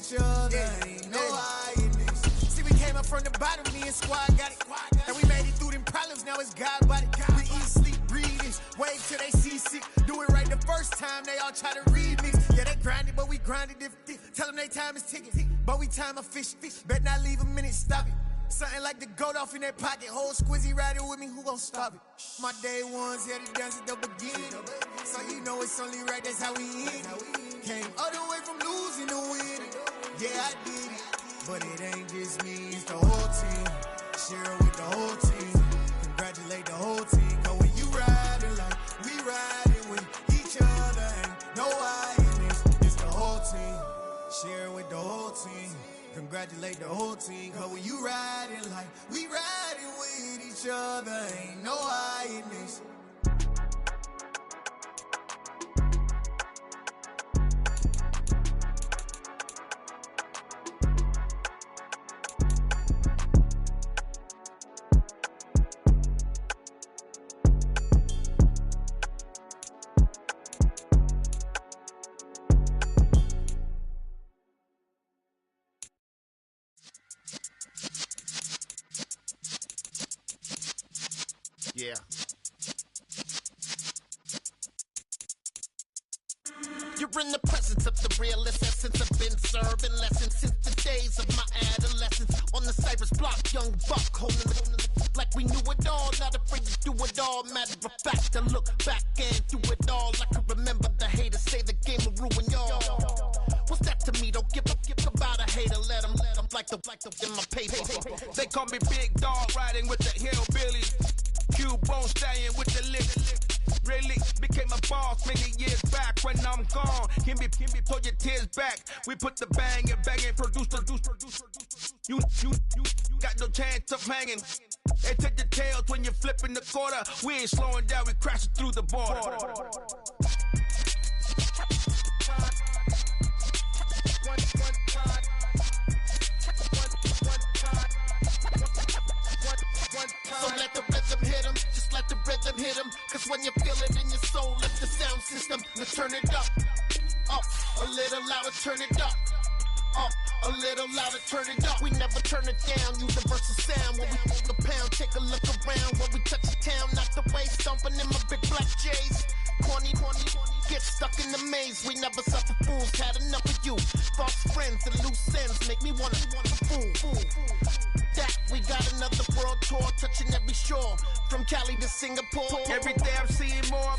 each other. Ain't no hiding. See, we came up from the bottom, me and squad got it. And we made it through them problems, now it's God body. We eat, sleep, breathe, wait till they see sick. Do it right the first time, they all try to remix. Yeah, they grinded, but we grinded different. Tell them they time is ticking, but we time a fish. Bet not leave a minute, stop it. Something like the goat off in that pocket. Whole squizzy riding with me, who gon' stop it? My day ones here to dance at the beginning. So you know it's only right, that's how we end. Came all the way from losing to winning. Yeah, I did it. But it ain't just me, it's the whole team. Share it with the whole team. Congratulate the whole team. Cause when you riding like we riding with each other, ain't no hiding. It's the whole team. Share it with the whole team. Congratulate the whole team. Cause when you riding like we riding with each other, ain't no hiding. Yeah. You're in the presence of the realest essence. I've been serving lessons since the days of my adolescence. On the Cypress block, young buck holding the like we knew it all. Not afraid to do it all. Matter of fact, I look back and do it all. I can remember the haters say the game will ruin y'all. What's that to me? Don't give about a hater. Let them like the in my paper. They call me Big Dog, riding with the hillbillies. Q-Bone staying with the lick. Really became a boss many years back. When I'm gone, can be pull your tears back. We put the bang and produce. You got no chance of hanging. They take the tails when you're flipping the quarter. We ain't slowing down, we crashing through the border. So let the rhythm hit him, just let the rhythm hit him. Cause when you feel it in your soul, lift the sound system. Now turn it up, a little louder, turn it up, a little louder, turn it up. We never turn it down, universal sound. When we move the pound, take a look around. When we touch the town, knock the way, stomping in my big black J's. Corny, get stuck in the maze. We never suffer fools, had enough of you. False friends and loose ends make me wanna fool. That we got another world tour, touching every shore, from Cali to Singapore. Every day I'm seeing more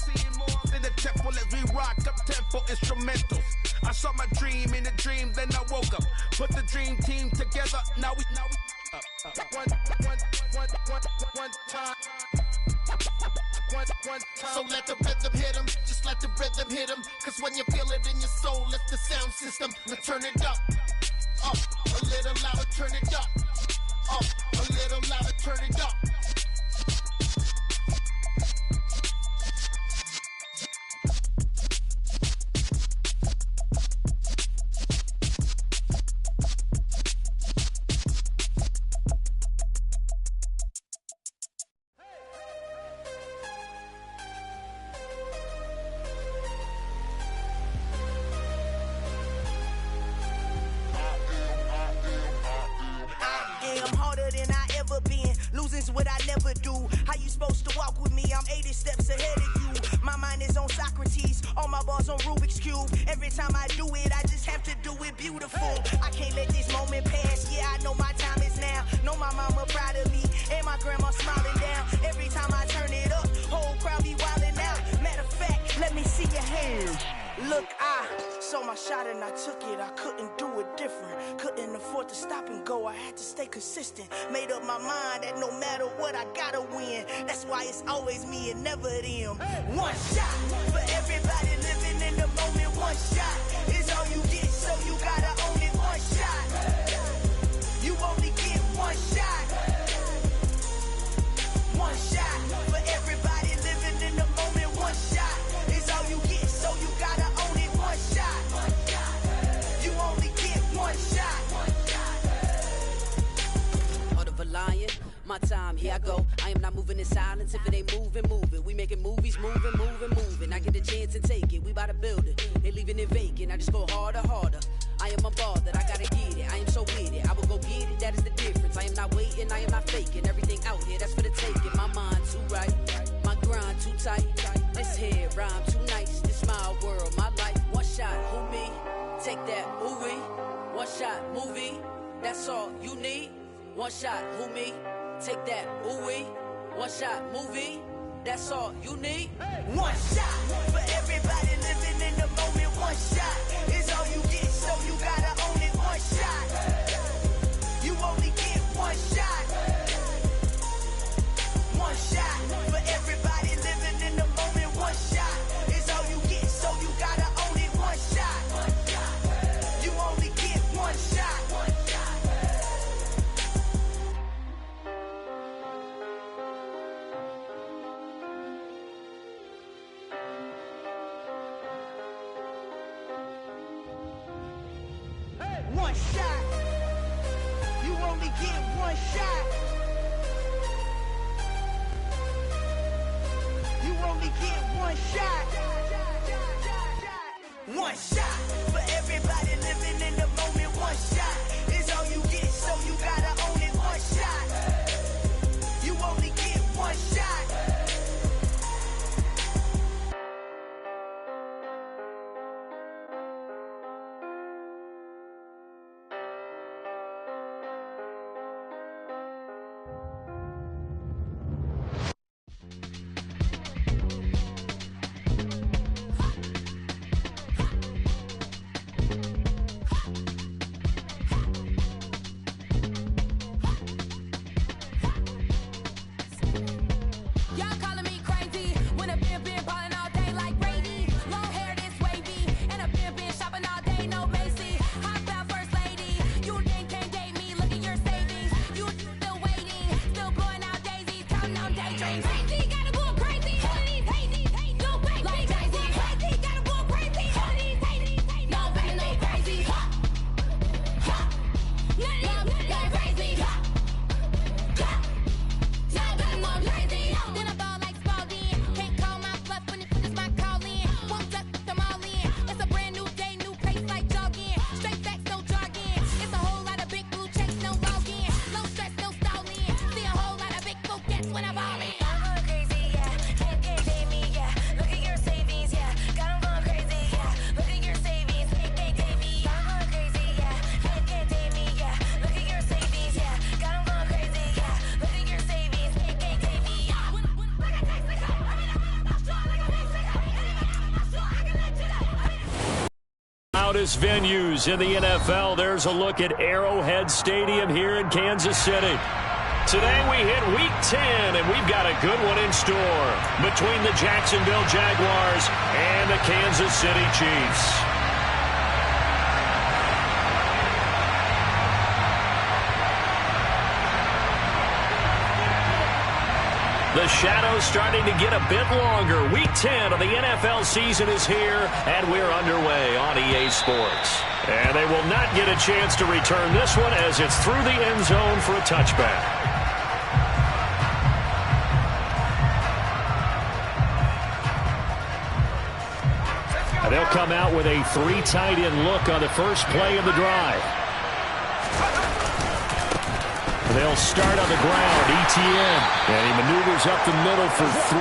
in the temple as we rock up tempo instrumentals. I saw my dream in a dream, then I woke up. Put the dream team together, now we one time. So let the rhythm hit him, just let the rhythm hit him. Cause when you feel it in your soul, lift the sound system. Now turn it up, a little louder, turn it up, a little louder, turn it up. Losing's what I never do. How you supposed to walk with me? I'm 80 steps ahead of you. My mind is on Socrates, all my balls on Rubik's Cube. Every time I do it, I just have to do it beautiful. I can't let this moment pass. Yeah, I know my time is now. Know my mama proud of me, and my grandma smiling down. Every time I turn it up, whole crowd be wildin' out. Matter of fact, let me see your hands. Look, I saw my shot and I took it. I couldn't do it different. Couldn't afford to stop and go. I had to stay consistent. Made up my mind that no matter what, I gotta win. That's why it's always me and never them. One shot for everybody living in the moment. One shot is all you get, so you gotta own it. One shot. You only get one shot. One shot for everybody living in the moment. One shot is all you get, so you gotta own it. One shot. You only get one shot. Heart of a lion, my time, here I go. I am not moving in silence. If it ain't moving. We making movies, moving. I get a chance and take it. We bout to build it. They leaving it vacant. I just go harder. I am a ball that I gotta hating, I am not faking. Everything out here, that's for the taking. My mind too right, my grind too tight. This here rhyme too nice. This my world, my life. One shot, who me? Take that, ooh-wee. One shot, movie. That's all you need. One shot, who me? Take that, ooh-wee. One shot, movie. That's all you need. One shot for everybody living in the moment. One shot is all you get, so you gotta own it. One shot. You only get one shot. One shot for everybody living in the moment. One shot is all you get, so you gotta own it. One shot. You only get one shot. One shot. You only get one shot. You only get one shot. One shot for everybody living in the moment. One shot is all you get, so you gotta own it. One shot. You only get one shot. Y'all calling me crazy when a been ballin' all day like Brady. Long hair this wavy, and a been shopping all day, no Macy. Hot about first lady, you think can't date me? Look at your savings, you still waiting, still blowing out daisies, counting on daydreams. Crazy, gotta go crazy. All of these hating, no way. Like crazy, crazy, gotta go crazy. All of these hating, no way, no crazy. None of you go crazy. Y'all better go crazy. Then I ball like Spalding. Can't call my bluff when it's my call in. Won't duck them all in. It's a brand new day, new pace like jogging. Straight facts, no jargon. It's a whole lot of big blue checks, no login. Low stress, no stalling. See a whole lot of big focus when I'm ballin'. I'm going crazy, yeah. Can't date me, yeah. Look at your savings, yeah. Got 'em going crazy, yeah. Look at your savings, can't date me. I'm going crazy, yeah. Can't date me, yeah. Look at your savings, yeah. Got 'em going crazy, yeah. Look at your savings, can't date me. Loudest venues in the NFL. There's a look at Arrowhead Stadium here in Kansas City. Today we hit Week 10, and we've got a good one in store between the Jacksonville Jaguars and the Kansas City Chiefs. The shadow's starting to get a bit longer. Week 10 of the NFL season is here, and we're underway on EA Sports. And they will not get a chance to return this one as it's through the end zone for a touchback. And they'll come out with a 3 tight end look on the first play of the drive. They'll start on the ground, ETN, and he maneuvers up the middle for 3,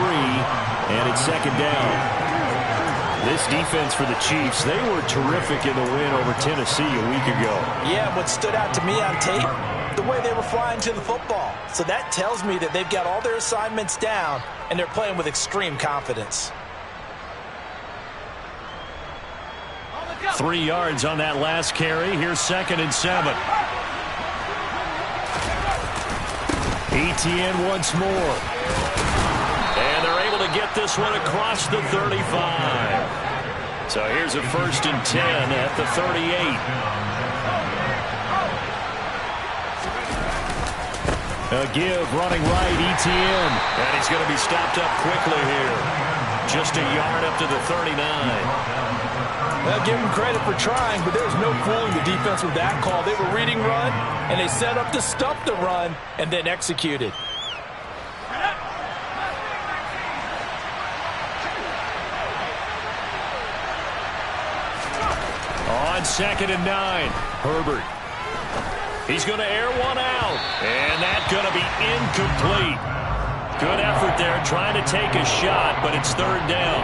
and it's second down. This defense for the Chiefs, they were terrific in the win over Tennessee a week ago. Yeah, what stood out to me on tape, the way they were flying to the football. So that tells me that they've got all their assignments down, and they're playing with extreme confidence. 3 yards on that last carry. Here's 2nd and 7. ETN once more. And they're able to get this one across the 35. So here's a 1st and 10 at the 38. A give running right, ETN. And he's going to be stopped up quickly here. Just a yard up to the 39. Well, give them credit for trying, but there's no fooling the defense with that call. They were reading run, and they set up to stuff the run, and then executed. On 2nd and 9, Herbert. He's going to air one out. And that's going to be incomplete. Good effort there trying to take a shot, but it's third down.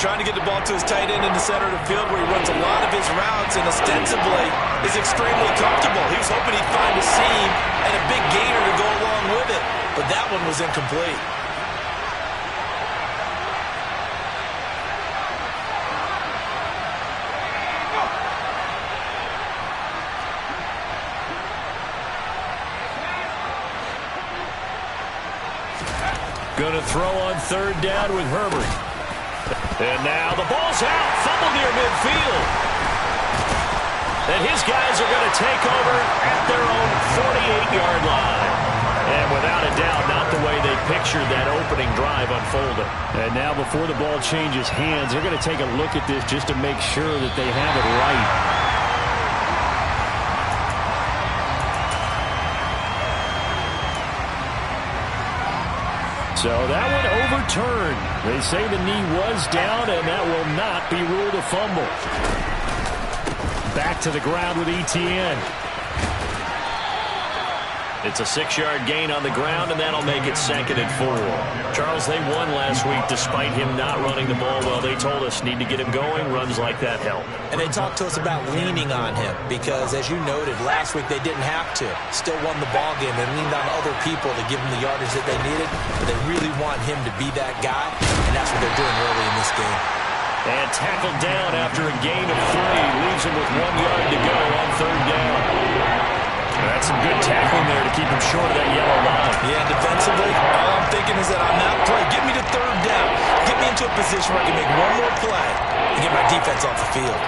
Trying to get the ball to his tight end in the center of the field where he runs a lot of his routes and ostensibly is extremely comfortable. He was hoping he'd find a seam and a big gainer to go along with it, but that one was incomplete. Going to throw on third down with Herbert. And now the ball's out. Fumble near midfield. And his guys are going to take over at their own 48-yard line. And without a doubt, not the way they pictured that opening drive unfolding. And now before the ball changes hands, they're going to take a look at this just to make sure that they have it right. So that one overturned. They say the knee was down, and that will not be ruled a fumble. Back to the ground with Etienne. It's a 6-yard gain on the ground, and that'll make it 2nd and 4. Charles, they won last week despite him not running the ball well. They told us need to get him going. Runs like that help. And they talked to us about leaning on him because, as you noted, last week they didn't have to. Still won the ball game. They leaned on other people to give them the yardage that they needed, but they really want him to be that guy, and that's what they're doing early in this game. And tackled down after a gain of 3. Leaves him with 1 yard to go on third down. That's some good tackling there to keep him short of that yellow line. Yeah, defensively, all I'm thinking is that on that play, get me to third down. Get me into a position where I can make one more play and get my defense off the field.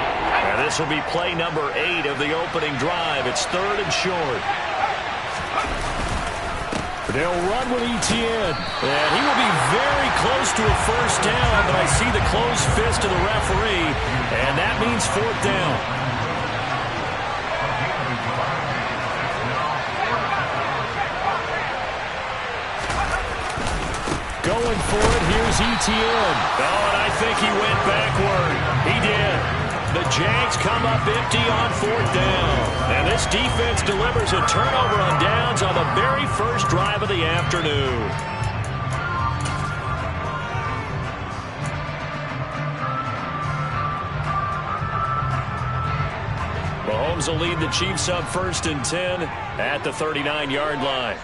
And this will be play number 8 of the opening drive. It's third and short. They'll run with Etienne. And he will be very close to a first down, but I see the closed fist of the referee, and that means 4th down. Going for it, here's Etienne. Oh, and I think he went backward. He did. The Jags come up empty on 4th down. And this defense delivers a turnover on downs on the very first drive of the afternoon. Mahomes will lead the Chiefs up 1st and 10 at the 39-yard line.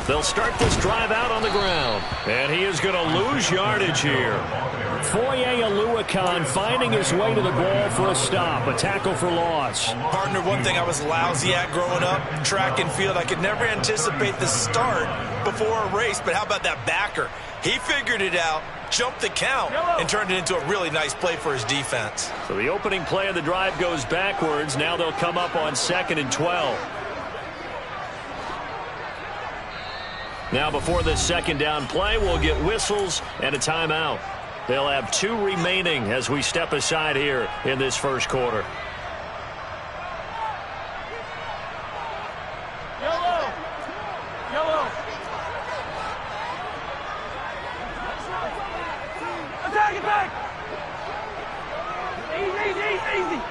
They'll start this drive out on the ground. And he is going to lose yardage here. Foye Oluokun finding his way to the ball for a stop. A tackle for loss. Partner, one thing I was lousy at growing up, track and field. I could never anticipate the start before a race. But how about that backer? He figured it out, jumped the count, and turned it into a really nice play for his defense. So the opening play of the drive goes backwards. Now they'll come up on 2nd and 12. Now before this second down play, we'll get whistles and a timeout. They'll have 2 remaining as we step aside here in this first quarter. Yellow. Attack it back. Easy.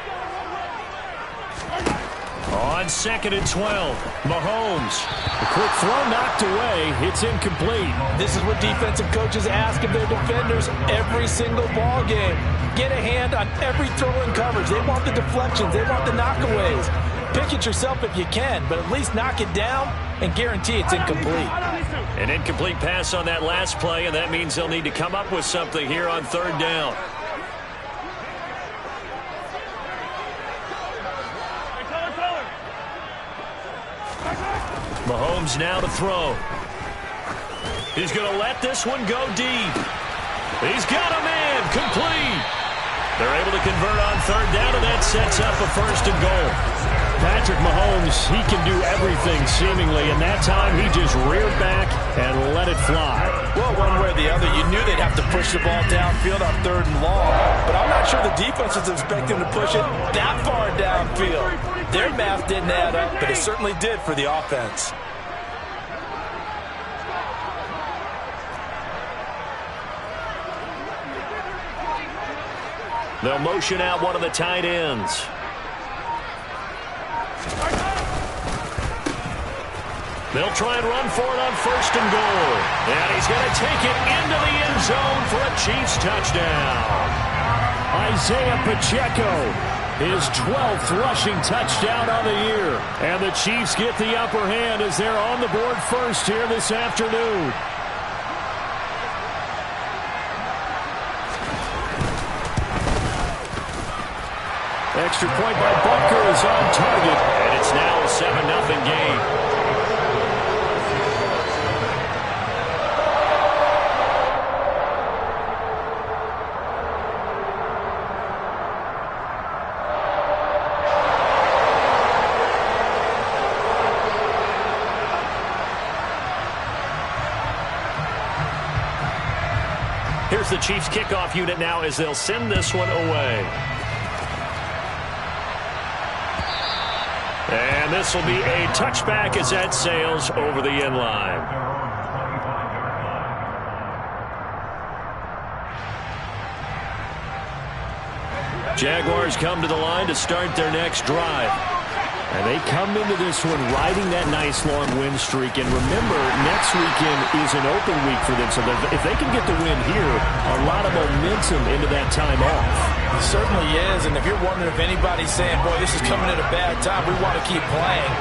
On 2nd and 12, Mahomes. The quick throw knocked away. It's incomplete. This is what defensive coaches ask of their defenders every single ball game. Get a hand on every throw in coverage. They want the deflections. They want the knockaways. Pick it yourself if you can, but at least knock it down and guarantee it's incomplete. An incomplete pass on that last play, and that means they'll need to come up with something here on third down. Mahomes now to throw. He's going to let this one go deep. He's got a man, complete. They're able to convert on third down, and that sets up a 1st and goal. Patrick Mahomes, he can do everything seemingly, and that time he just reared back and let it fly. Well, one way or the other, you knew they'd have to push the ball downfield on 3rd and long. But I'm not sure the defense was expecting to push it that far downfield. Their math didn't add up, but it certainly did for the offense. They'll motion out one of the tight ends. They'll try and run for it on 1st and goal. And he's going to take it into the end zone for a Chiefs touchdown. Isaiah Pacheco, his 12th rushing touchdown on the year. And the Chiefs get the upper hand as they're on the board first here this afternoon. Extra point by Butker is on target. And it's now a 7-0 game. Here's the Chiefs kickoff unit now as they'll send this one away. And this will be a touchback as that sails over the end line. Jaguars come to the line to start their next drive. And they come into this one riding that nice long win streak. And remember, next weekend is an open week for them. So if they can get the win here, a lot of momentum into that time off. It certainly is. And if you're wondering if anybody's saying, boy, this is coming at a bad time, we want to keep playing,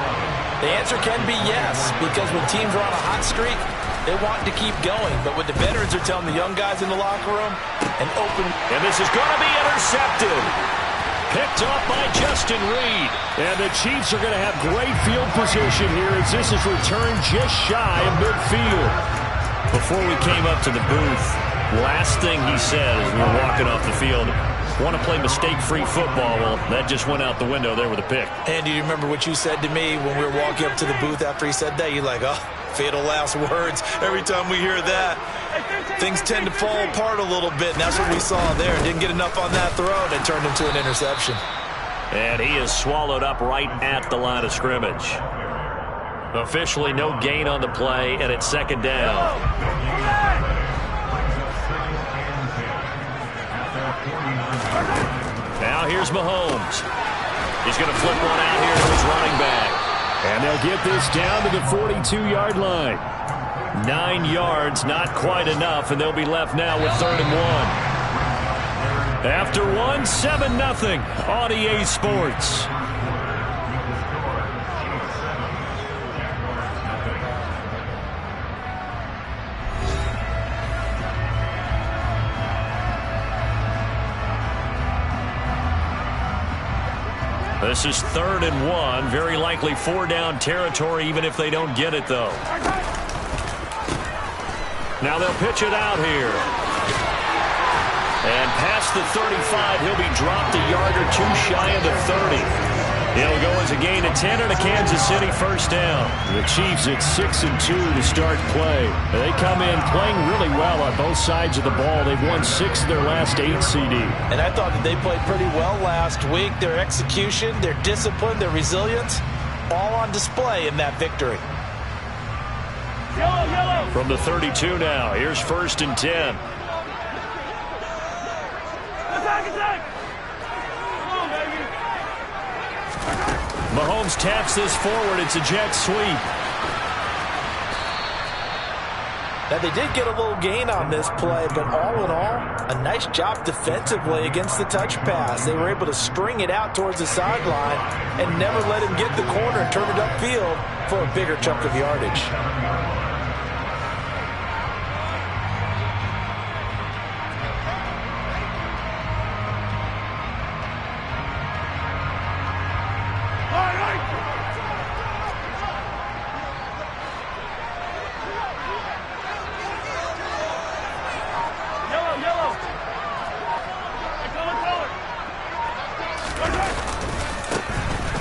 the answer can be yes. Because when teams are on a hot streak, they want to keep going. But what the veterans are telling the young guys in the locker room, an open. And this is going to be intercepted. Picked off by Justin Reed. And the Chiefs are going to have great field position here as this is returned just shy of midfield. Before we came up to the booth, last thing he said as we were walking off the field, want to play mistake-free football. Well, that just went out the window there with a pick. And do you remember what you said to me when we were walking up to the booth after he said that? You're like, oh, fatal last words. Every time we hear that, things tend to fall apart a little bit, and that's what we saw there. Didn't get enough on that throw, and it turned into an interception. And he is swallowed up right at the line of scrimmage. Officially no gain on the play, and it's 2nd down. Now here's Mahomes. He's going to flip one out here to his running back. And they'll get this down to the 42-yard line. 9 yards, not quite enough, and they'll be left now with 3rd and 1. After 7-0 on EA Sports. This is 3rd and 1. Very likely 4-down territory, even if they don't get it, though. Now they'll pitch it out here. And past the 35, he'll be dropped a yard or two shy of the 30. It'll go as a gain of 10 and a Kansas City 1st down. The Chiefs at 6-2 to start play. They come in playing really well on both sides of the ball. They've won 6 of their last 8 CD. And I thought that they played pretty well last week. Their execution, their discipline, their resilience, all on display in that victory. From the 32 now, here's 1st and 10. Mahomes taps this forward. It's a jet sweep. Now, they did get a little gain on this play, but all in all, a nice job defensively against the touch pass. They were able to string it out towards the sideline and never let him get the corner and turn it upfield for a bigger chunk of yardage.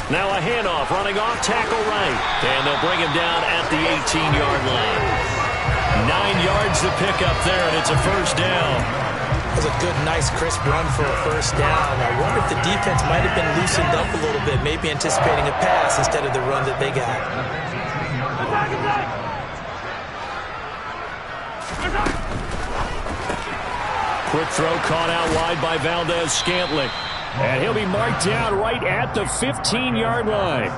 Now a handoff, running off tackle right. And they'll bring him down at the 18-yard line. 9 yards to pick up there, and it's a first down. That was a good, nice, crisp run for a first down. I wonder if the defense might have been loosened up a little bit, maybe anticipating a pass instead of the run that they got. Quick throw caught out wide by Valdez-Scantling. And he'll be marked down right at the 15-yard line.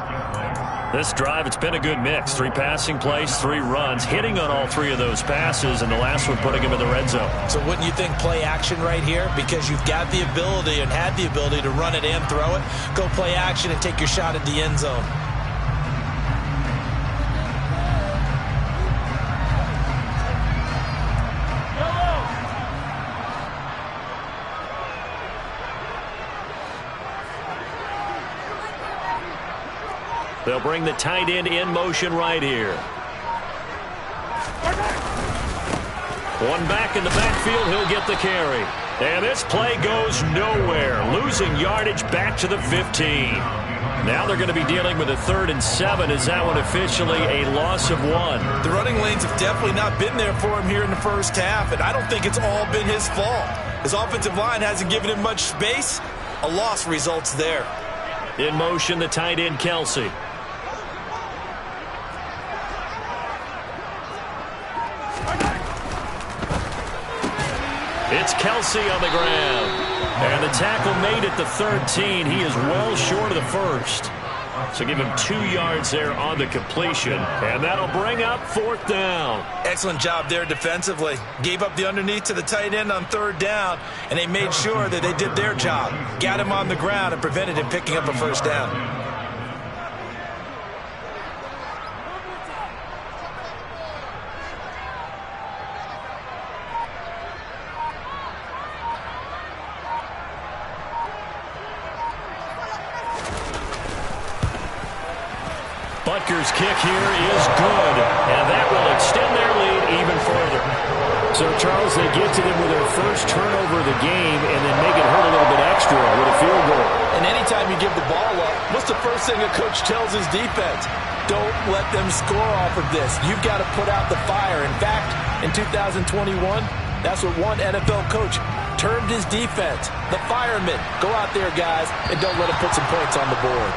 This drive, it's been a good mix. 3 passing plays, 3 runs, hitting on all 3 of those passes, and the last one putting him in the red zone. So wouldn't you think play action right here? Because you've got the ability and had the ability to run it and throw it. Go play action and take your shot at the end zone. They'll bring the tight end in motion right here. One back in the backfield, he'll get the carry. And this play goes nowhere. Losing yardage back to the 15. Now they're going to be dealing with a 3rd and 7. Is that one officially a loss of 1? The running lanes have definitely not been there for him here in the first half, and I don't think it's all been his fault. His offensive line hasn't given him much space. A loss results there. In motion, the tight end, Kelsey. It's Kelsey on the ground. And the tackle made at the 13. He is well short of the first. So give him 2 yards there on the completion. And that'll bring up 4th down. Excellent job there defensively. Gave up the underneath to the tight end on 3rd down, and they made sure that they did their job. Got him on the ground and prevented him picking up a first down. Butker's kick here is good, and that will extend their lead even further. So, Charles, they get to them with their first turnover of the game and then make it hurt a little bit extra with a field goal. And anytime you give the ball up, what's the first thing a coach tells his defense? Don't let them score off of this. You've got to put out the fire. In fact, in 2021, that's what one NFL coach termed his defense, the firemen. Go out there, guys, and don't let them put some points on the board.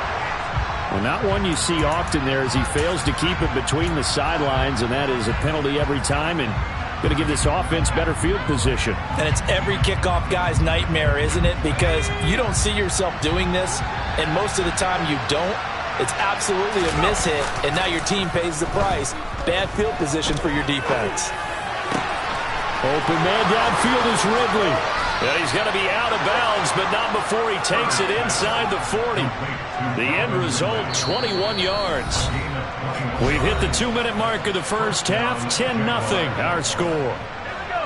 Well, not one you see often there as he fails to keep it between the sidelines, and that is a penalty every time, and going to give this offense better field position. And it's every kickoff guy's nightmare, isn't it? Because you don't see yourself doing this, and most of the time you don't. It's absolutely a mishit, and now your team pays the price. Bad field position for your defense. Open man downfield is Ridley. Yeah, he's going to be out of bounds, but not before he takes it inside the 40. The end result, 21 yards. We've hit the 2-minute mark of the first half, 10-0 our score.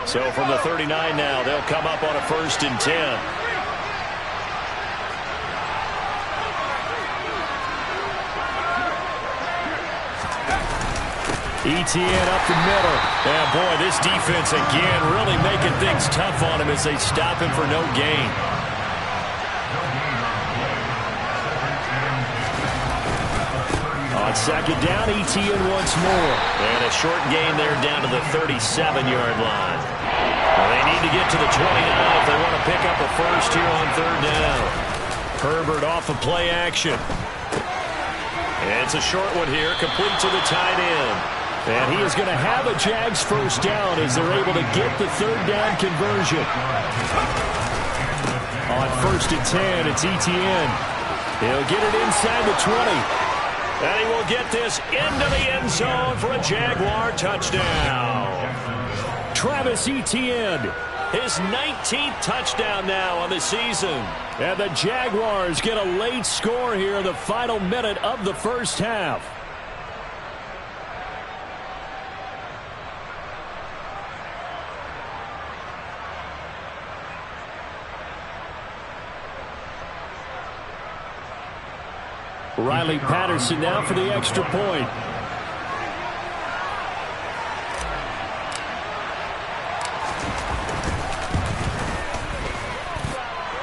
So from the 39 now, they'll come up on a 1st and 10. Etienne up the middle. And boy, this defense again really making things tough on him as they stop him for no gain. On 2nd down, Etienne once more. And a short gain there down to the 37-yard line. Well, they need to get to the 29 if they want to pick up a first here on 3rd down. Herbert off of play action. And it's a short one here, complete to the tight end. And he is going to have a Jags first down as they're able to get the 3rd down conversion. On 1st and 10, it's Etienne. He'll get it inside the 20. And he will get this into the end zone for a Jaguar touchdown. Travis Etienne, his 19th touchdown now on the season. And the Jaguars get a late score here in the final minute of the first half. Riley Patterson now for the extra point.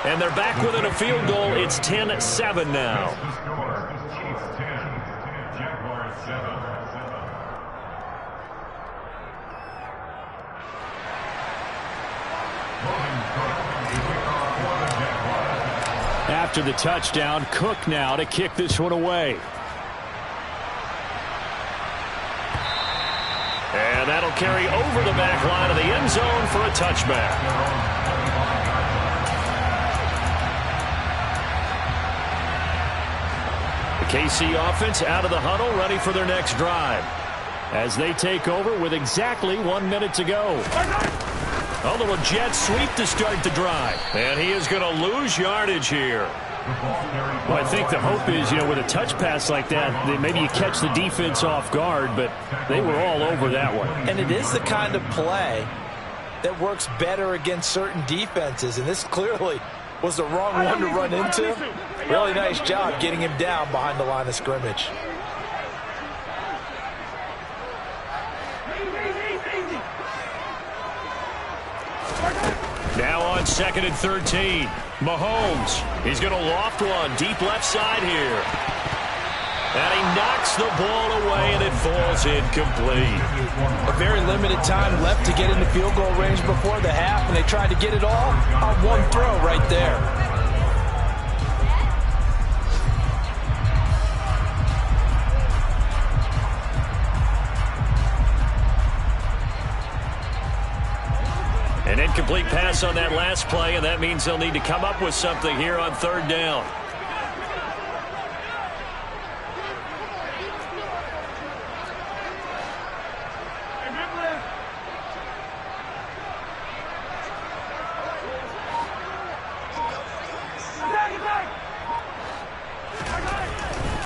And they're back within a field goal. It's 10-7 now. After the touchdown, Cook now to kick this one away. And that'll carry over the back line of the end zone for a touchback. The KC offense out of the huddle, ready for their next drive, as they take over with exactly 1 minute to go. A little jet sweep to start the drive. And he is going to lose yardage here. Well, I think the hope is, with a touch pass like that, that maybe you catch the defense off guard, but they were all over that one. And it is the kind of play that works better against certain defenses, and this clearly was the wrong one to run into. Really nice job getting him down behind the line of scrimmage. Now on 2nd and 13. Mahomes, he's going to loft one deep left side here. And he knocks the ball away, and it falls incomplete. A very limited time left to get into field goal range before the half, and they tried to get it all on one throw right there. An incomplete pass on that last play, and that means they'll need to come up with something here on 3rd down.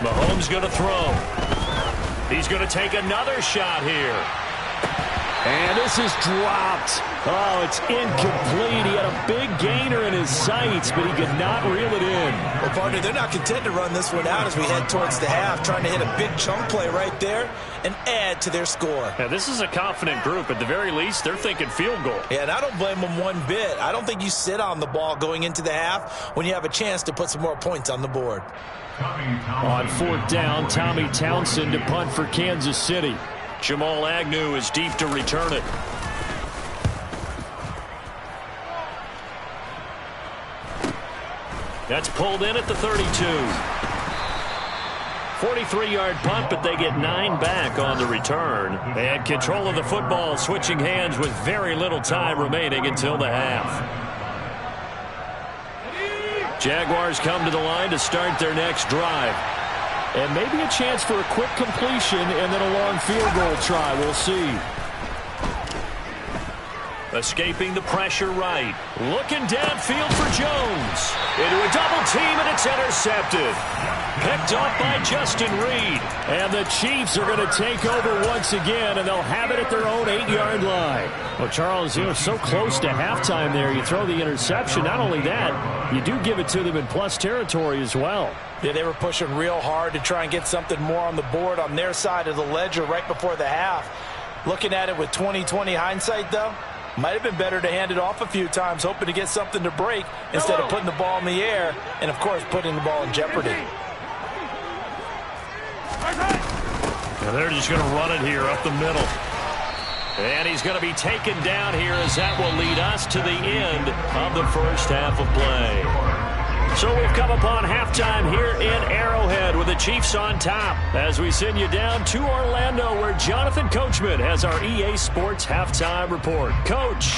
Mahomes going to throw. He's going to take another shot here. And this is dropped. Oh, it's incomplete. He had a big gainer in his sights, but he could not reel it in. Well, partner, they're not content to run this one out as we head towards the half, trying to hit a big chunk play right there and add to their score. Now, this is a confident group. At the very least, they're thinking field goal. Yeah, and I don't blame them one bit. I don't think you sit on the ball going into the half when you have a chance to put some more points on the board. On 4th down, Tommy Townsend to punt for Kansas City. Jamal Agnew is deep to return it. That's pulled in at the 32. 43-yard punt, but they get 9 back on the return. And control of the football, switching hands with very little time remaining until the half. Jaguars come to the line to start their next drive. And maybe a chance for a quick completion and then a long field goal try. We'll see. Escaping the pressure right. Looking downfield for Jones. Into a double team, and it's intercepted. Picked off by Justin Reed. And the Chiefs are going to take over once again, and they'll have it at their own 8-yard line. Well, Charles, so close to halftime there. You throw the interception. Not only that, you do give it to them in plus territory as well. Yeah, they were pushing real hard to try and get something more on the board on their side of the ledger right before the half. Looking at it with 20/20 hindsight, though, might have been better to hand it off a few times, hoping to get something to break instead of putting the ball in the air and, of course, putting the ball in jeopardy. Now they're just going to run it here up the middle. And he's going to be taken down here, as that will lead us to the end of the first half of play. So we've come upon halftime here in Arrowhead with the Chiefs on top as we send you down to Orlando, where Jonathan Coachman has our EA Sports halftime report. Coach.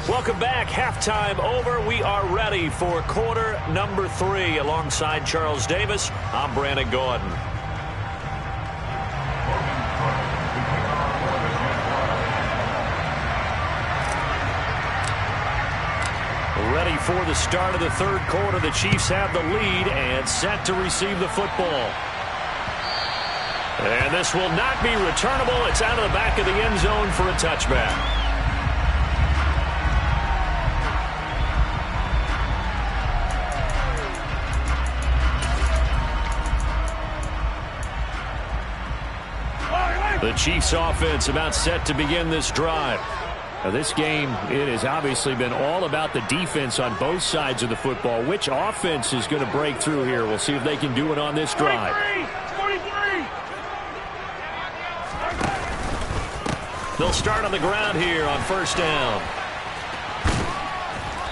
Welcome back. Halftime over. We are ready for quarter number 3. Alongside Charles Davis, I'm Brandon Gordon. Ready for the start of the third quarter. The Chiefs have the lead and set to receive the football. And this will not be returnable. It's out of the back of the end zone for a touchback. The Chiefs offense about set to begin this drive. Now this game, it has obviously been all about the defense on both sides of the football. Which offense is going to break through here? We'll see if they can do it on this drive. They'll start on the ground here on first down.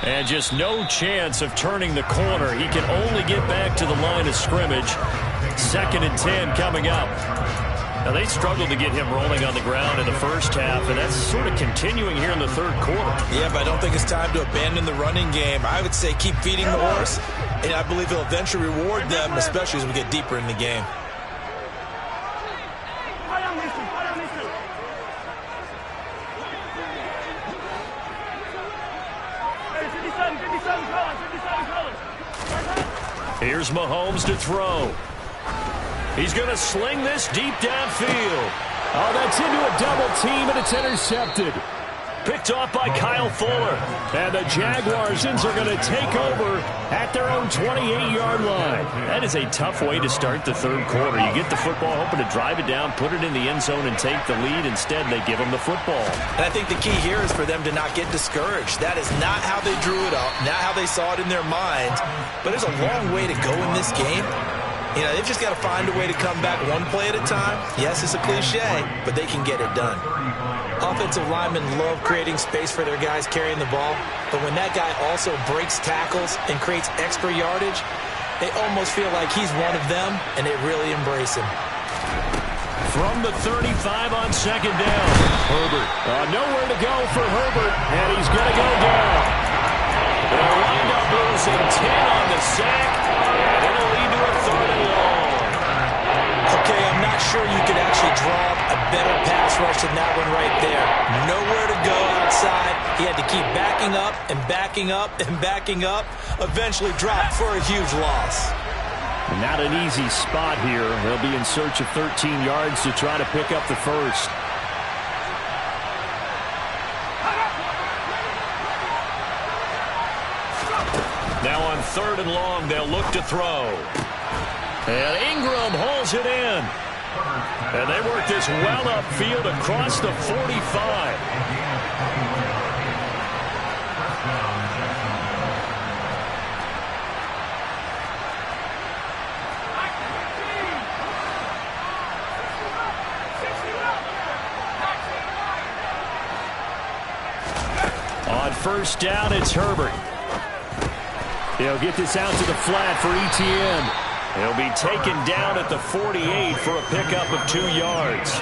And just no chance of turning the corner. He can only get back to the line of scrimmage. 2nd and 10 coming up. Now, they struggled to get him rolling on the ground in the first half, and that's sort of continuing here in the third quarter. Yeah, but I don't think it's time to abandon the running game. I would say keep feeding the horse, and I believe he'll eventually reward them, especially as we get deeper in the game. Here's Mahomes to throw. He's going to sling this deep downfield. Oh, that's into a double team, and it's intercepted. Picked off by Kyle Fuller. And the Jaguars are going to take over at their own 28-yard line. That is a tough way to start the third quarter. You get the football, hoping to drive it down, put it in the end zone, and take the lead. Instead, they give them the football. And I think the key here is for them to not get discouraged. That is not how they drew it up, not how they saw it in their minds. But there's a long way to go in this game. You know, they've just got to find a way to come back one play at a time. Yes, it's a cliche, but they can get it done. Offensive linemen love creating space for their guys carrying the ball, but when that guy also breaks tackles and creates extra yardage, they almost feel like he's one of them, and they really embrace him. From the 35 on 2nd down, Herbert. Nowhere to go for Herbert, and he's going to go down. They'll wind up losing 10 on the sack, and it'll lead to a 3rd and long. Okay, I'm not sure you could actually draw a better pass rush than that one right there. Nowhere to go outside. He had to keep backing up and backing up and backing up. Eventually dropped for a huge loss. Not an easy spot here. They'll be in search of 13 yards to try to pick up the first. Now on 3rd and long, they'll look to throw. And Ingram holds it in. And they work this well upfield across the 45. On first down, it's Herbert. He'll get this out to the flat for Etienne. He'll be taken down at the 48 for a pickup of 2 yards.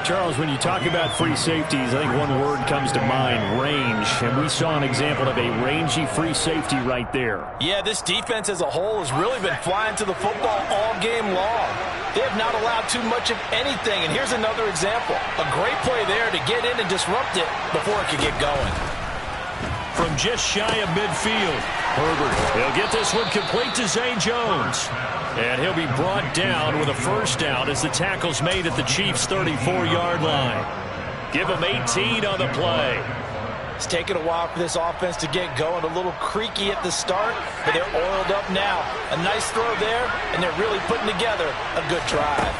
Charles, when you talk about free safeties, I think one word comes to mind, range. And we saw an example of a rangy free safety right there. Yeah, this defense as a whole has really been flying to the football all game long. They have not allowed too much of anything. And here's another example. A great play there to get in and disrupt it before it could get going. From just shy of midfield, Herbert. He'll get this one complete to Zay Jones. And he'll be brought down with a first down as the tackle's made at the Chiefs' 34-yard line. Give him 18 on the play. It's taken a while for this offense to get going. A little creaky at the start, but they're oiled up now. A nice throw there, and they're really putting together a good drive.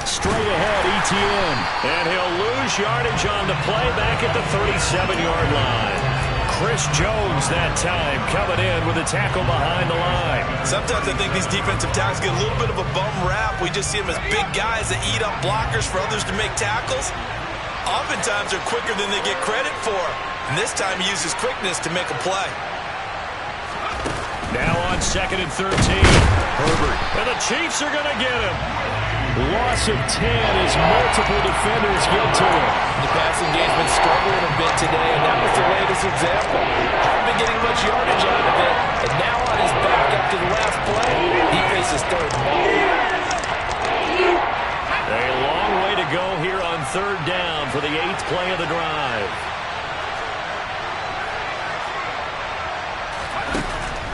Straight ahead, Etienne. And he'll lose yardage on the play back at the 37-yard line. Chris Jones that time coming in with a tackle behind the line. Sometimes I think these defensive tackles get a little bit of a bum rap. We just see them as big guys that eat up blockers for others to make tackles. Oftentimes they're quicker than they get credit for. And this time he uses quickness to make a play. Now on 2nd and 13, Herbert. And the Chiefs are going to get him. Loss of 10 as multiple defenders get to him. The passing game's been struggling a bit today, and that was the latest example. Haven't been getting much yardage out of it, and now on his back after the last play, he faces 3rd and long. A long way to go here on 3rd down for the 8th play of the drive.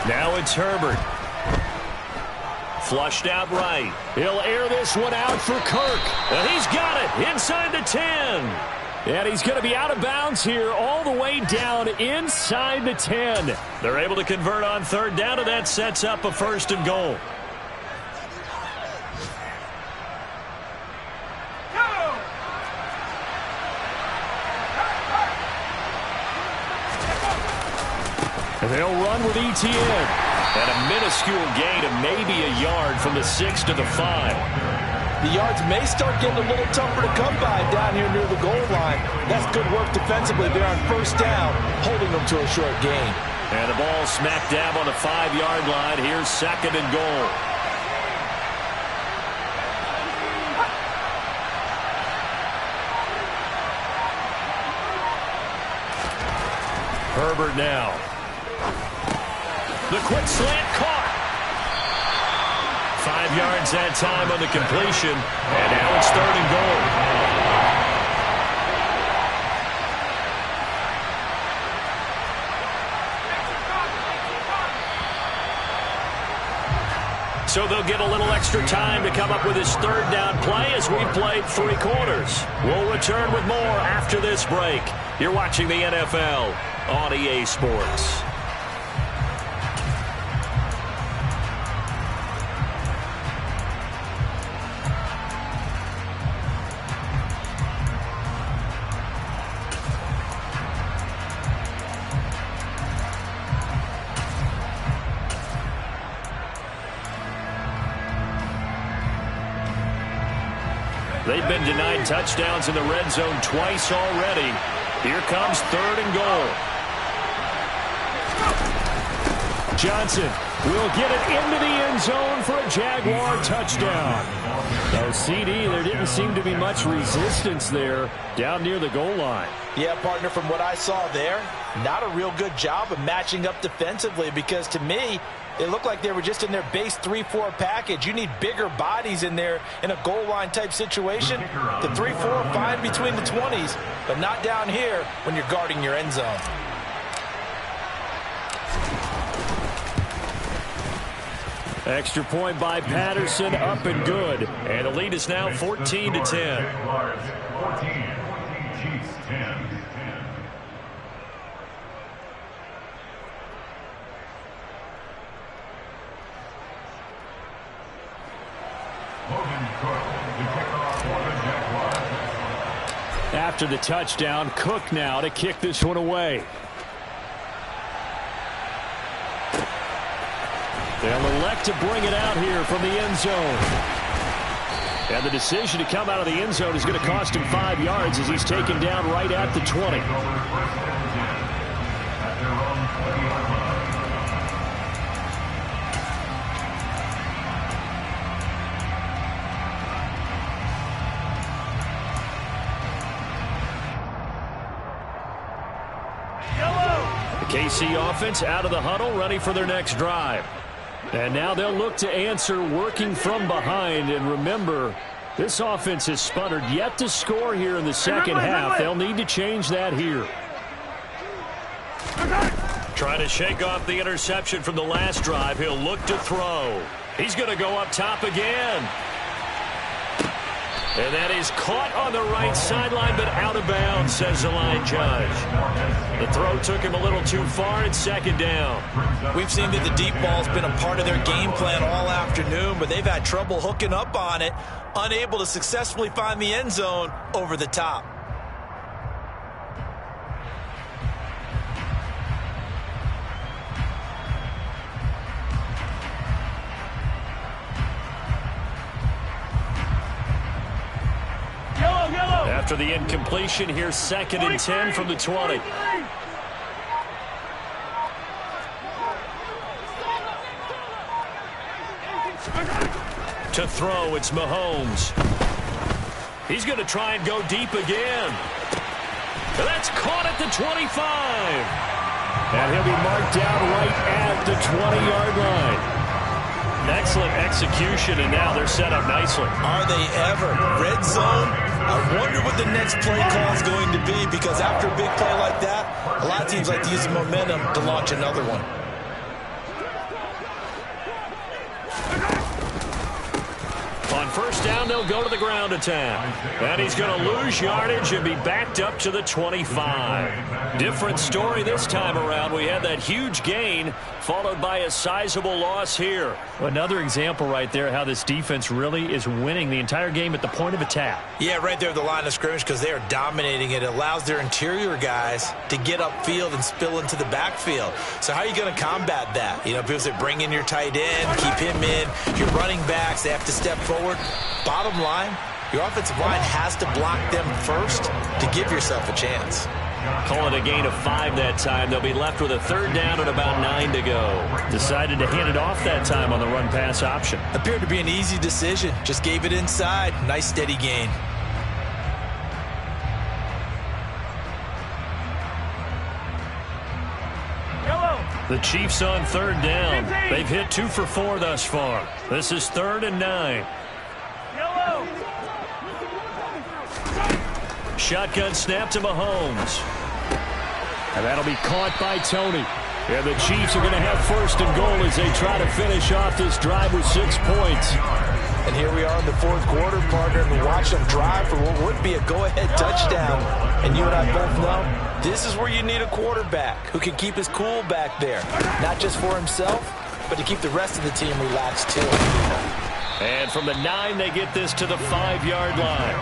Now it's Herbert. Flushed out right. He'll air this one out for Kirk. And he's got it inside the 10. And he's going to be out of bounds here all the way down inside the 10. They're able to convert on 3rd down, and that sets up a 1st and goal. And they'll run with Etienne. And a minuscule gain of maybe a yard from the 6 to the 5. The yards may start getting a little tougher to come by down here near the goal line. That's good work defensively there on first down, holding them to a short gain. And the ball smack dab on the 5-yard line. Here's 2nd and goal. Herbert now. The quick slant caught. 5 yards that time on the completion. And now it's 3rd and goal. So they'll get a little extra time to come up with his 3rd down play as we've played 3 quarters. We'll return with more after this break. You're watching the NFL on EA Sports. They've been denied touchdowns in the red zone twice already. Here comes 3rd and goal. Johnson will get it into the end zone for a Jaguar touchdown. No CD, there didn't seem to be much resistance there down near the goal line. Yeah, partner, from what I saw there, not a real good job of matching up defensively because to me, it looked like they were just in their base 3-4 package. You need bigger bodies in there in a goal line type situation. The 3-4 fine between the 20s, but not down here when you're guarding your end zone. Extra point by Patterson, up and good. And the lead is now 14-10. 14, Chiefs 10. After the touchdown, Cook now to kick this one away. They'll elect to bring it out here from the end zone. And the decision to come out of the end zone is going to cost him 5 yards as he's taken down right at the 20. KC offense out of the huddle, ready for their next drive. And now they'll look to answer working from behind. And remember, this offense has sputtered yet to score here in the second half. They'll need to change that here. Trying to shake off the interception from the last drive. He'll look to throw. He's going to go up top again. And that is caught on the right sideline, but out of bounds, says the line judge. The throw took him a little too far. It's 2nd down. We've seen that the deep ball's been a part of their game plan all afternoon, but they've had trouble hooking up on it, unable to successfully find the end zone over the top. After the incompletion, here's 2nd and 10 from the 20. To throw, it's Mahomes. He's going to try and go deep again. That's caught at the 25. And he'll be marked down right at the 20-yard line. Excellent execution, and now they're set up nicely. Are they ever? Red zone? I wonder what the next play call is going to be, because after a big play like that, a lot of teams like to use the momentum to launch another one. On first down, they'll go to the ground attack. And he's going to lose yardage and be backed up to the 25. Different story this time around. We had that huge gain followed by a sizable loss here. Another example right there how this defense really is winning the entire game at the point of attack. Yeah, right there at the line of scrimmage, because they are dominating it. It allows their interior guys to get upfield and spill into the backfield. So how are you going to combat that? You know, people say bring in your tight end, keep him in. Your running backs, they have to step forward. Bottom line, Your offensive line has to block them first to give yourself a chance. Call it a gain of 5 that time. They'll be left with a 3rd down and about 9 to go. Decided to hand it off that time on the run-pass option. Appeared to be an easy decision. Just gave it inside. Nice steady gain. The Chiefs on 3rd down. They've hit 2 for 4 thus far. This is 3rd and 9. Shotgun snap to Mahomes. And that'll be caught by Tony. And the Chiefs are going to have 1st and goal as they try to finish off this drive with 6 points. And here we are in the 4th quarter, partner, and we watch them drive for what would be a go-ahead touchdown. And you and I both know this is where you need a quarterback who can keep his cool back there. Not just for himself, but to keep the rest of the team relaxed too. And from the 9, they get this to the 5-yard line.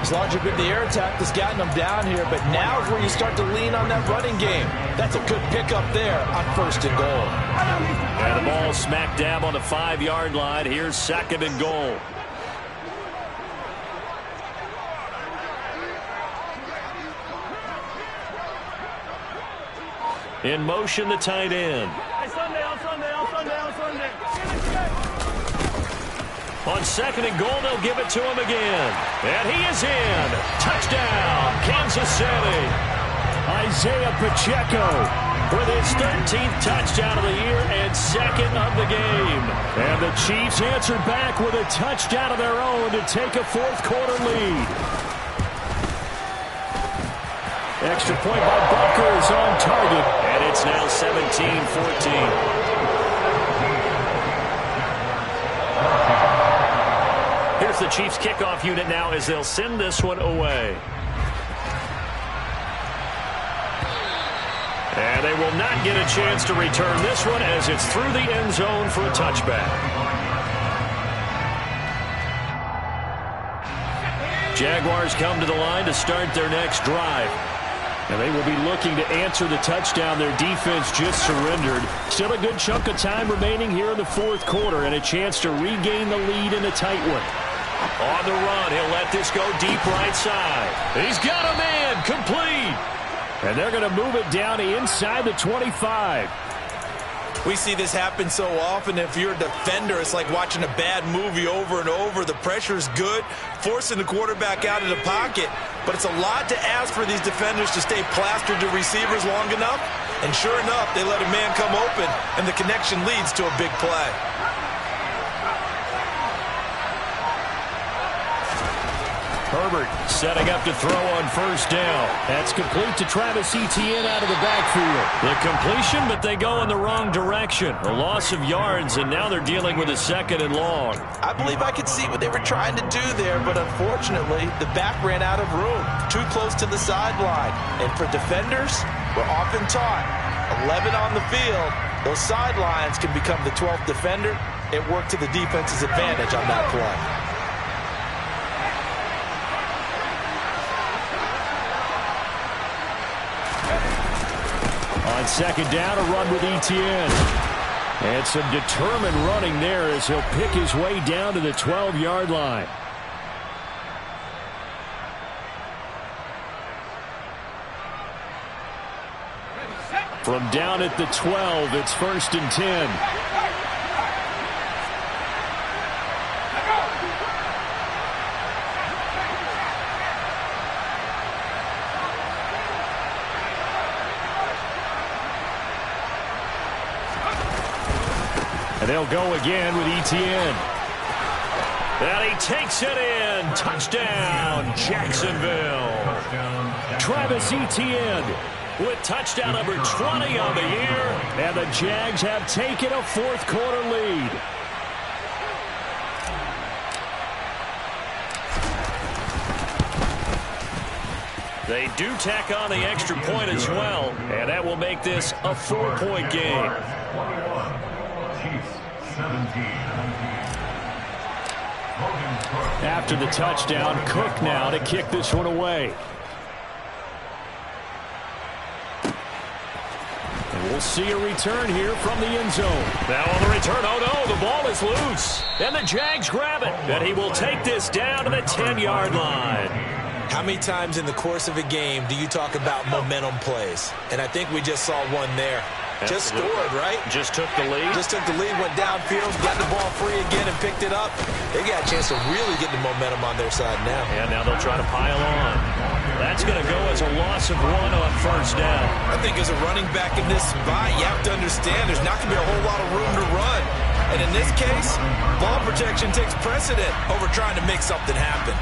As long as you've been the air attack that's gotten them down here, but now is where you start to lean on that running game. That's a good pickup there on 1st and goal. And the ball smack dab on the 5-yard line. Here's 2nd and goal. In motion, the tight end. On 2nd and goal, they'll give it to him again. And he is in. Touchdown, Kansas City. Isaiah Pacheco with his 13th touchdown of the year and 2nd of the game. And the Chiefs answer back with a touchdown of their own to take a 4th quarter lead. Extra point by Butker is on target. And it's now 17-14. Here's the Chiefs kickoff unit now as they'll send this one away. And they will not get a chance to return this one as it's through the end zone for a touchback. Jaguars come to the line to start their next drive. And they will be looking to answer the touchdown their defense just surrendered. Still a good chunk of time remaining here in the 4th quarter and a chance to regain the lead in a tight one. On the run, he'll let this go deep right side. He's got a man, complete. And they're going to move it down inside the 25. We see this happen so often. If you're a defender, it's like watching a bad movie over and over. The pressure is good, forcing the quarterback out of the pocket. But it's a lot to ask for these defenders to stay plastered to receivers long enough. And sure enough, they let a man come open, and the connection leads to a big play. Herbert setting up to throw on 1st down. That's complete to Travis Etienne out of the backfield. The completion, but they go in the wrong direction. A loss of yards, and now they're dealing with a 2nd and long. I believe I could see what they were trying to do there, but unfortunately, the back ran out of room. Too close to the sideline. And for defenders, we're often taught 11 on the field. Those sidelines can become the 12th defender. It worked to the defense's advantage on that play. On 2nd down, a run with Etienne. And some determined running there as he'll pick his way down to the 12-yard line. From down at the 12, it's 1st and 10. And they'll go again with Etienne. And he takes it in. Touchdown, Jacksonville. Travis Etienne with touchdown number 20 on the year. And the Jags have taken a 4th quarter lead. They do tack on the extra point as well. And that will make this a 4-point game. After the touchdown, Cook now to kick this one away. And we'll see a return here from the end zone. Now on the return, oh no, the ball is loose. And the Jags grab it. And he will take this down to the 10-yard line. How many times in the course of a game do you talk about momentum plays? And I think we just saw one there. Just scored, right? Just took the lead. Just took the lead, went downfield, got the ball free again and picked it up. They got a chance to really get the momentum on their side now. And now they'll try to pile on. That's going to go as a loss of 1 on first down. I think as a running back in this spot, you have to understand there's not going to be a whole lot of room to run. And in this case, ball protection takes precedent over trying to make something happen.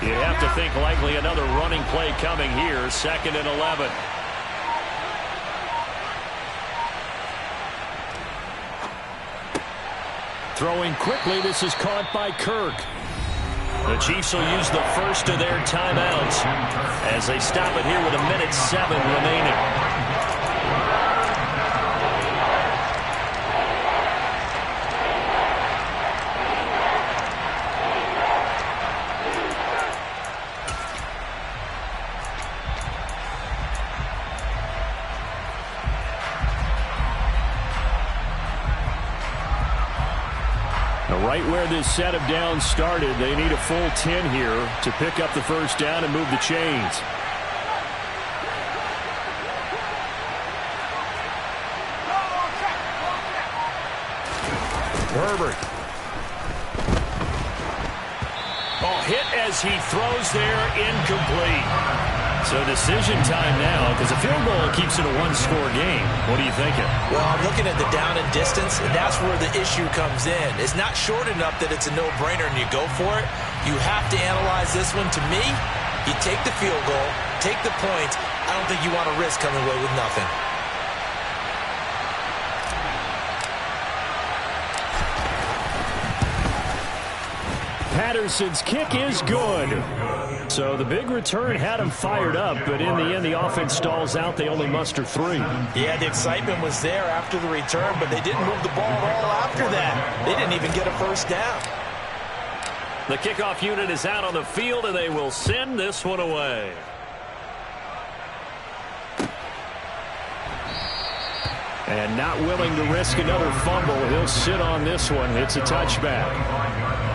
You have to think likely another running play coming here. 2nd and 11. Throwing quickly, this is caught by Kirk. The Chiefs will use the first of their timeouts as they stop it here with 1:07 remaining. Right where this set of downs started, they need a full 10 here to pick up the first down and move the chains. Herbert. Oh, hit as he throws there, incomplete. So decision time now, because a field goal keeps it a one-score game. What are you thinking? Well, I'm looking at the down and distance, and that's where the issue comes in. It's not short enough that it's a no-brainer and you go for it. You have to analyze this one. To me, you take the field goal, take the points. I don't think you want to risk coming away with nothing. Patterson's kick is good. So the big return had him fired up, but in the end, the offense stalls out. They only muster 3. Yeah, the excitement was there after the return, but they didn't move the ball at all after that. They didn't even get a first down. The kickoff unit is out on the field, and they will send this one away. And not willing to risk another fumble. He'll sit on this one. It's a touchback.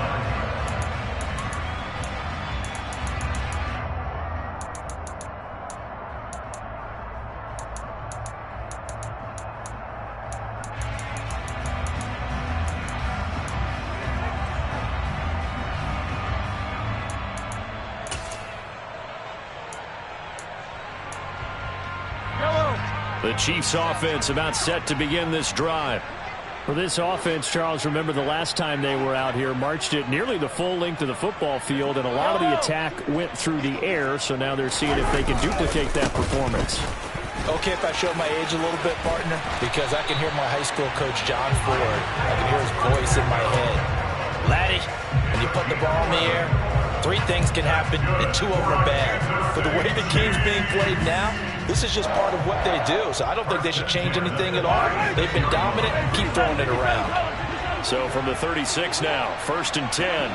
The Chiefs offense about set to begin this drive. For this offense, Charles, remember the last time they were out here, marched it nearly the full length of the football field, and a lot of the attack went through the air, so now they're seeing if they can duplicate that performance. Okay, if I show my age a little bit, partner, because I can hear my high school coach, John Ford. I can hear his voice in my head. Laddie, when you put the ball in the air, 3 things can happen, and 2 of them are bad. But the way the game's being played now, this is just part of what they do, so I don't think they should change anything at all. They've been dominant. Keep throwing it around. So from the 36 now, 1st and 10.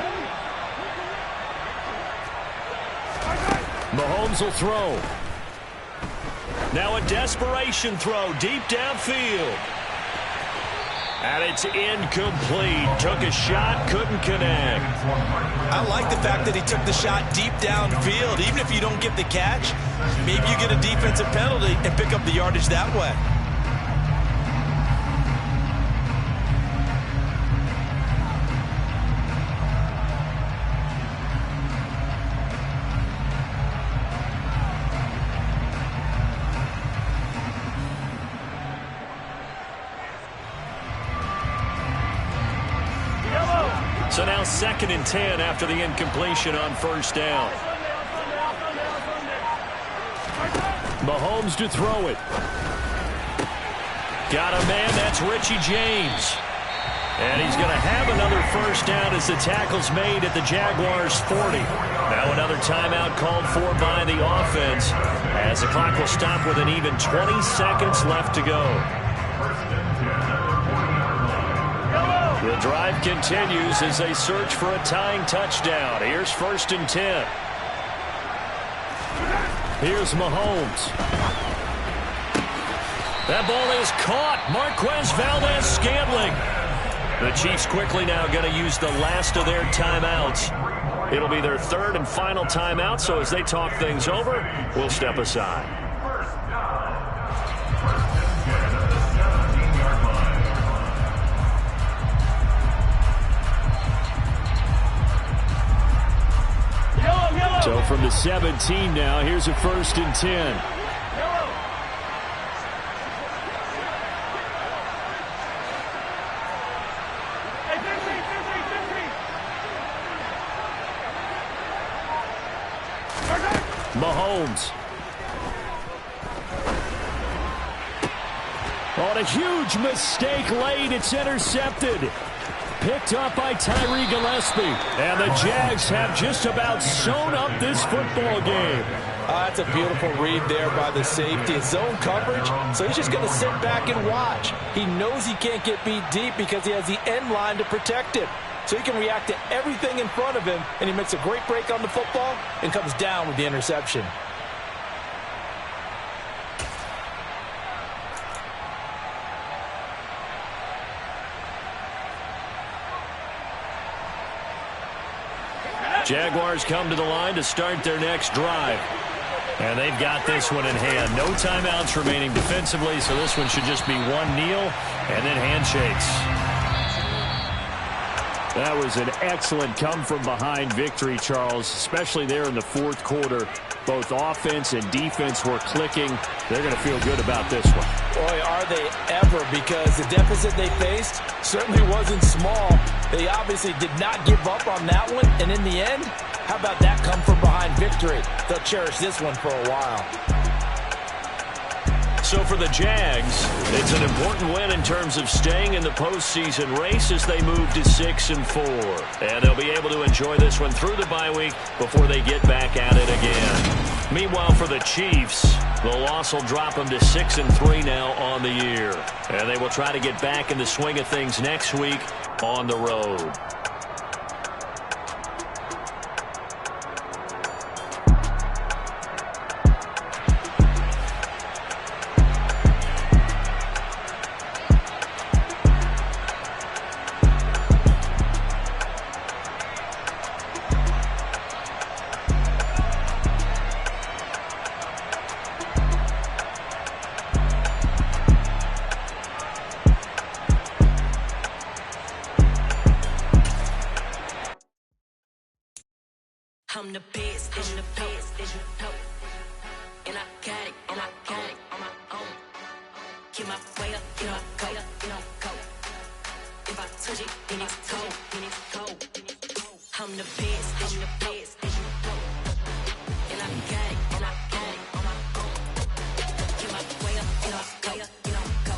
Mahomes will throw. Now a desperation throw deep downfield. And it's incomplete. Took a shot, couldn't connect. I like the fact that he took the shot deep downfield. Even if you don't get the catch, maybe you get a defensive penalty and pick up the yardage that way. So now 2nd and 10 after the incompletion on first down. Mahomes to throw it. Got a man, that's Richie James. And he's going to have another first down as the tackle's made at the Jaguars' 40. Now another timeout called for by the offense as the clock will stop with an even 20 seconds left to go. The drive continues as they search for a tying touchdown. Here's 1st and 10. Here's Mahomes. That ball is caught. Marquez Valdez-Scantling. The Chiefs quickly now going to use the last of their timeouts. It'll be their third and final timeout, so as they talk things over, we'll step aside. So from the 17 now, here's a 1st and 10. Mahomes. On a huge mistake late, it's intercepted. Picked up by Tyree Gillespie. And the Jags have just about sewn up this football game. That's a beautiful read there by the safety. It's zone coverage, so he's just going to sit back and watch. He knows he can't get beat deep because he has the end line to protect it. So he can react to everything in front of him, and he makes a great break on the football and comes down with the interception. Jaguars come to the line to start their next drive. And they've got this one in hand. No timeouts remaining defensively, so this one should just be one kneel and then handshakes. That was an excellent come-from-behind victory, Charles, especially there in the fourth quarter. Both offense and defense were clicking. They're going to feel good about this one. Boy, are they ever, because the deficit they faced certainly wasn't small. They obviously did not give up on that one, and in the end, how about that come-from-behind victory? They'll cherish this one for a while. So for the Jags, it's an important win in terms of staying in the postseason race as they move to 6-4. And they'll be able to enjoy this one through the bye week before they get back at it again. Meanwhile, for the Chiefs, the loss will drop them to 6-3 now on the year. And they will try to get back in the swing of things next week on the road. I'm the best, and the best, as you know. And I got it, and I got it on my own. Get my way up, get my go, go. If I touch it, then it's cold, then it's cold. I'm the best, and the best, as you know. And I got it, and I got it on my own. Get my way up, get my go.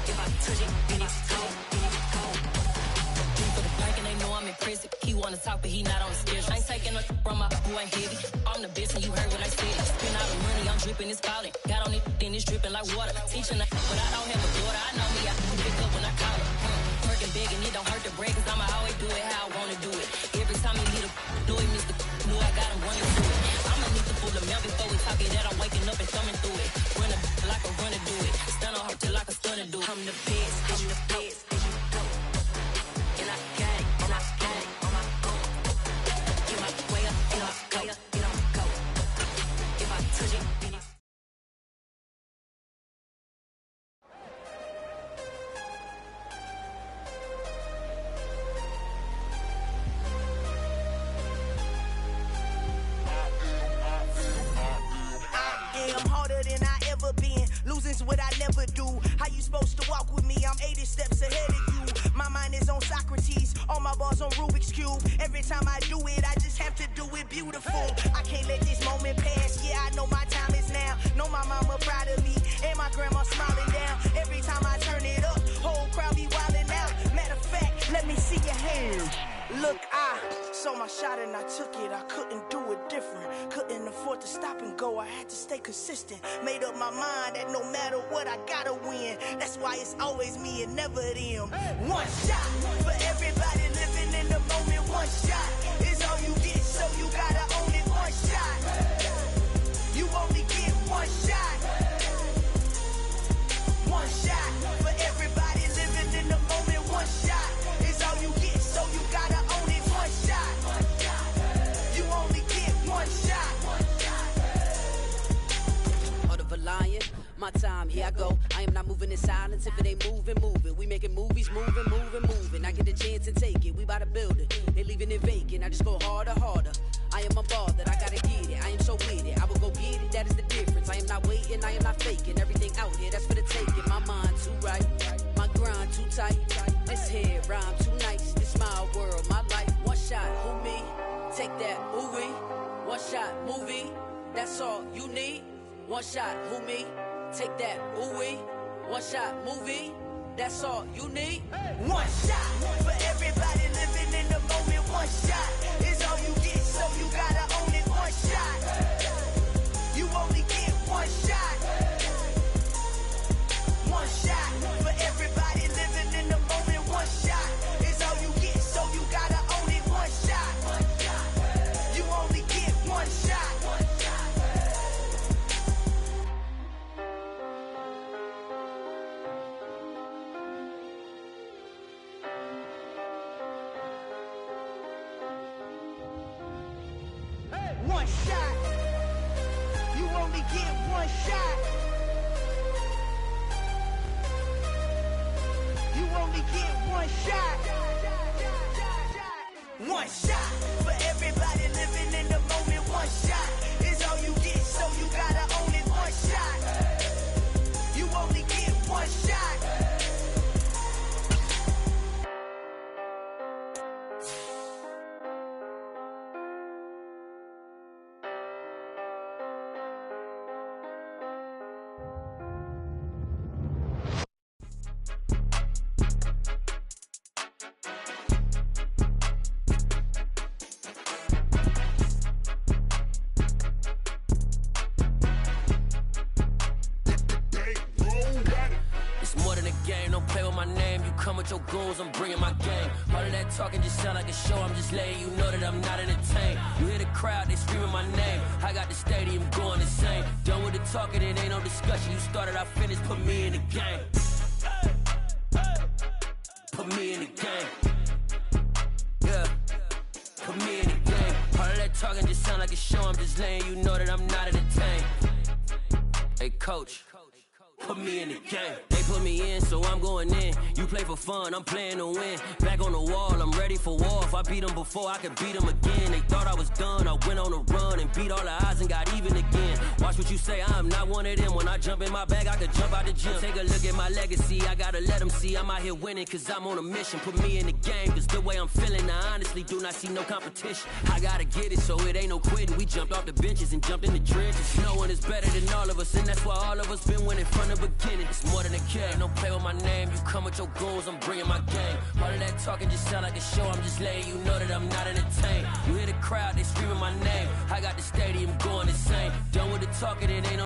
If I touch it, then it's cold, then it's cold. For the bike and they know I'm impressive. He wanna talk, but he not on the schedule. I ain't taking no from my boy heavy. I'm the best and you heard what I said. Spend all the money, I'm dripping, it's falling. Got on it, then it's dripping like water. Teaching but I don't have a daughter. I know me, I can pick up when I call her. Working big and it don't hurt to break, cause I'ma always do it how I wanna do it. Every time he need a do it, Mr. Know I got him running through it. I'ma need to pull the mail before we talk it that I'm waking up and thumbing through it. Run a like a runner do it. Stun on her till like a stunner do it. I'm the best, I'm the best. And I got it, and I got it on my own. Get my way up, get my go. If I touch it, then it's I'm harder than I ever been. Losing's what I never do. How you supposed to walk with me? I'm 80 steps ahead of you. My mind is on Socrates. All my bars on Rubik's Cube. Every time I do it, I just have to do it beautiful. I can't let this moment pass. Yeah, I know my time is now. Know my mama proud of me. And my grandma smiling down. Every time I turn it up, whole crowd be wilding out. Matter of fact, let me see your hands. Look, I saw my shot and I took it. I couldn't do it different. Couldn't afford to stop and go. I had to stay consistent. Made up my mind that no matter what, I gotta win. That's why it's always me and never them. One shot for everybody living in the moment. One shot is all you get, so you gotta own it. One shot. moving in silence. If it ain't moving, move it. We making movies, moving. I get the chance to take it. We bout to build it. They leaving it vacant. I just go harder. I am a ball that I gotta get it. I am so with it. I will go get it. That is the difference. I am not waiting. I am not faking. Everything out here, that's for the taking. My mind too right. My grind too tight. This head rhyme too nice. This my world, my life. One shot, who me? Take that, ooh-wee. One shot, movie. That's all you need. One shot, who me? Take that, ooh-wee. One shot, movie. That's all you need. One shot for everybody living in the moment. One shot is all you get, so you gotta own it. One shot. You only get one shot. One shot for everybody living in the moment. One shot is all you get, so you gotta own it. One shot. You only get one shot. One shot. You only get one shot. You only get one shot. One shot for everybody living in the moment. One shot is all you get, so you gotta own it. One shot. You only get one shot. Your goons, I'm bringing my game. All of that talking just sound like a show. I'm just letting you know that I'm not entertained. You hear the crowd, they screaming my name. I got the stadium going insane. Done with the talking, it ain't no discussion. You started, I finished, put me in the game. Put me in the game. Yeah, put me in the game. All of that talking just sound like a show. I'm just letting you know that I'm not entertained. Hey, coach, put me in the game. They put me in, so I'm going in. You play for fun, I'm playing to win. Back on the wall, I'm ready for war. If I beat them before, I could beat them again. They thought I was done, I went on a run and beat all the odds and got even again. Watch what you say, I'm not one of them. When I jump in my bag, I could jump out the gym. Take a look at my legacy, I gotta let them see I'm out here winning, cause I'm on a mission. Put me in the game, cause the way I'm feeling, I honestly do not see no competition. I gotta get it, so it ain't no quitting. We jumped off the benches and jumped in the trenches. No one is better than all of us, and that's why all of us been winning from the beginning. It's more than a game, don't play with my name. You come with your goons, I'm bringing my game. All of that talking just sound like a show. I'm just letting you know that I'm not entertained. You hear the crowd, they screaming my name. I got the stadium going insane. Done with the talking, it ain't no